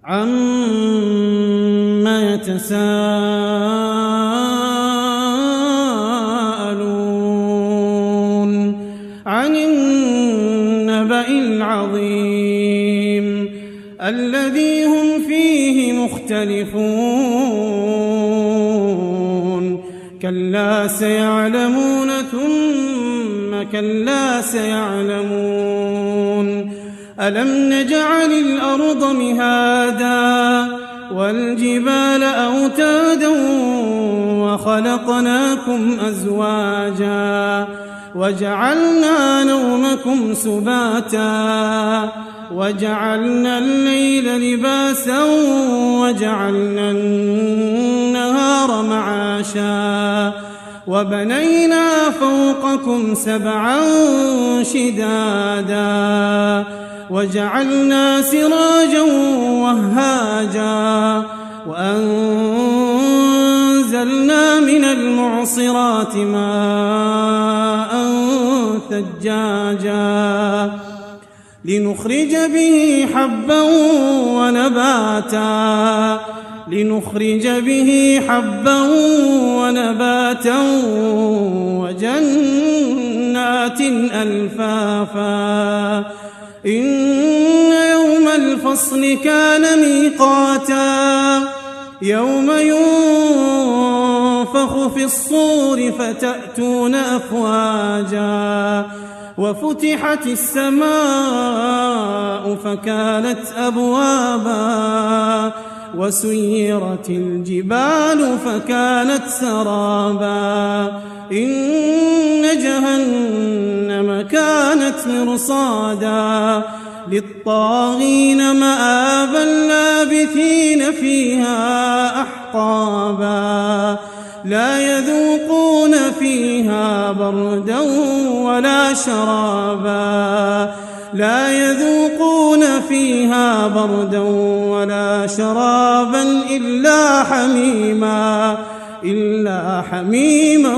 عَمَّ يَتَسَاءَلُونَ عَنِ النَّبَإِ الْعَظِيمِ الَّذِي هُمْ فِيهِ مُخْتَلِفُونَ كَلَّا سَيَعْلَمُونَ ثُمَّ كَلَّا سَيَعْلَمُونَ أَلَمْ نَجْعَلِ الْأَرْضَ مِهَادًا وَالْجِبَالَ أَوْتَادًا وَخَلَقْنَاكُمْ أَزْوَاجًا وَجَعَلْنَا نَوْمَكُمْ سُبَاتًا وَجَعَلْنَا اللَّيْلَ لِبَاسًا وَجَعَلْنَا النَّهَارَ مَعَاشًا وَبَنَيْنَا فَوْقَكُمْ سَبْعًا شِدَادًا وَجَعَلْنَا سِرَاجًا وَهَّاجًا وَأَنزَلْنَا مِنَ الْمُعْصِرَاتِ مَاءً ثَجَّاجًا لِنُخْرِجَ به حَبًّا وَنَبَاتًا وَجَنَّاتٍ أَلْفَافًا إِنَّ يَوْمَ الْفَصْلِ كَانَ مِيقَاتًا يَوْمَ يُنفَخُ فِي الصُّورِ فَتَأْتُونَ أَفْوَاجًا وَفُتِحَتِ السَّمَاءُ فَكَانَتْ أَبْوَابًا وَسُيِّرَتِ الْجِبَالُ فَكَانَتْ سَرَابًا إِنَّ جَهَنَّمَ كَانَتْ مِرْصَادًا لِلطَّاغِينَ مَآبًا لَابِثِينَ فِيهَا أَحْقَابًا لَا يَذُوقُونَ فِيهَا بَرْدًا وَلَا شَرَابًا إِلَّا حَمِيمًا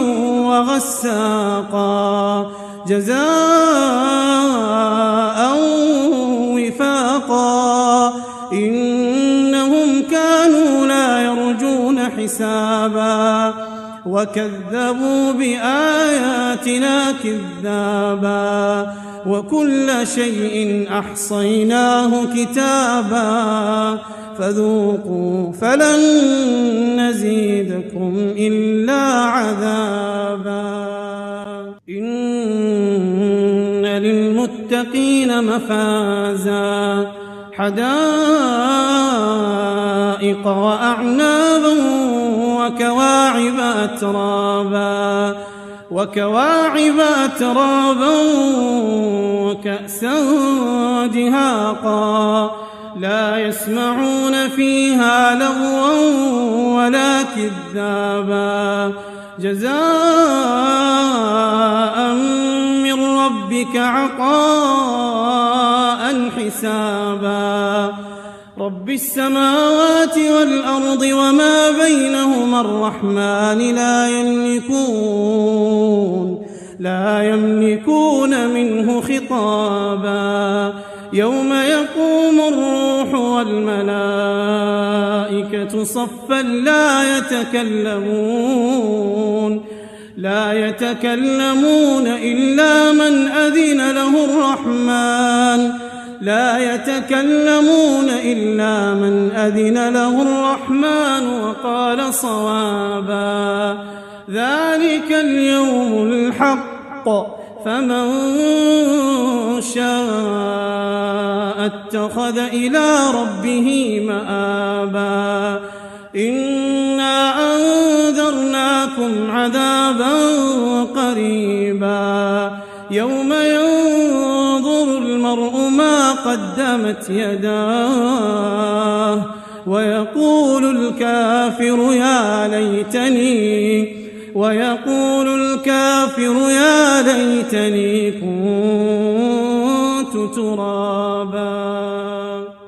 وَغَسَّاقًا جَزَاءً وِفَاقًا إِنَّهُمْ كَانُوا لَا يَرْجُونَ حِسَابًا وَكَذَّبُوا بِآيَاتِنَا كِذَّابًا وَكُلَّ شَيْءٍ أَحْصَيْنَاهُ كِتَابًا فَذُوقُوا فَلَن نَّزِيدَكُمْ إِلَّا عَذَابًا إِنَّ لِلْمُتَّقِينَ مَفَازًا حَدَائِقَ وَأَعْنَابًا وَكَوَاعِبَ أَتْرَابًا وَكَأْسًا دِهَاقًا لَا يَسْمَعُونَ فِيهَا لَغْوًا وَلَا كِذَّابًا جَزَاءً مِّن رَّبِّكَ عَطَاءً حِسَابًا رَبِّ السَّمَاوَاتِ وَالْأَرْضِ وَمَا بَيْنَهُمَا الرَّحْمَٰنِ لا يملكون منه خطابا يوم يقوم الروح والملائكة صفا لا يتكلمون إلا من أذن له الرحمن وقال صوابا ذلك اليوم الحق فمن شاء اتخذ إلى ربه مآبا إنا أنذرناكم عذابا قريبا يوم ينظر المرء ما قدمت يداه ويقول الكافر يا ليتني كنت ترابا.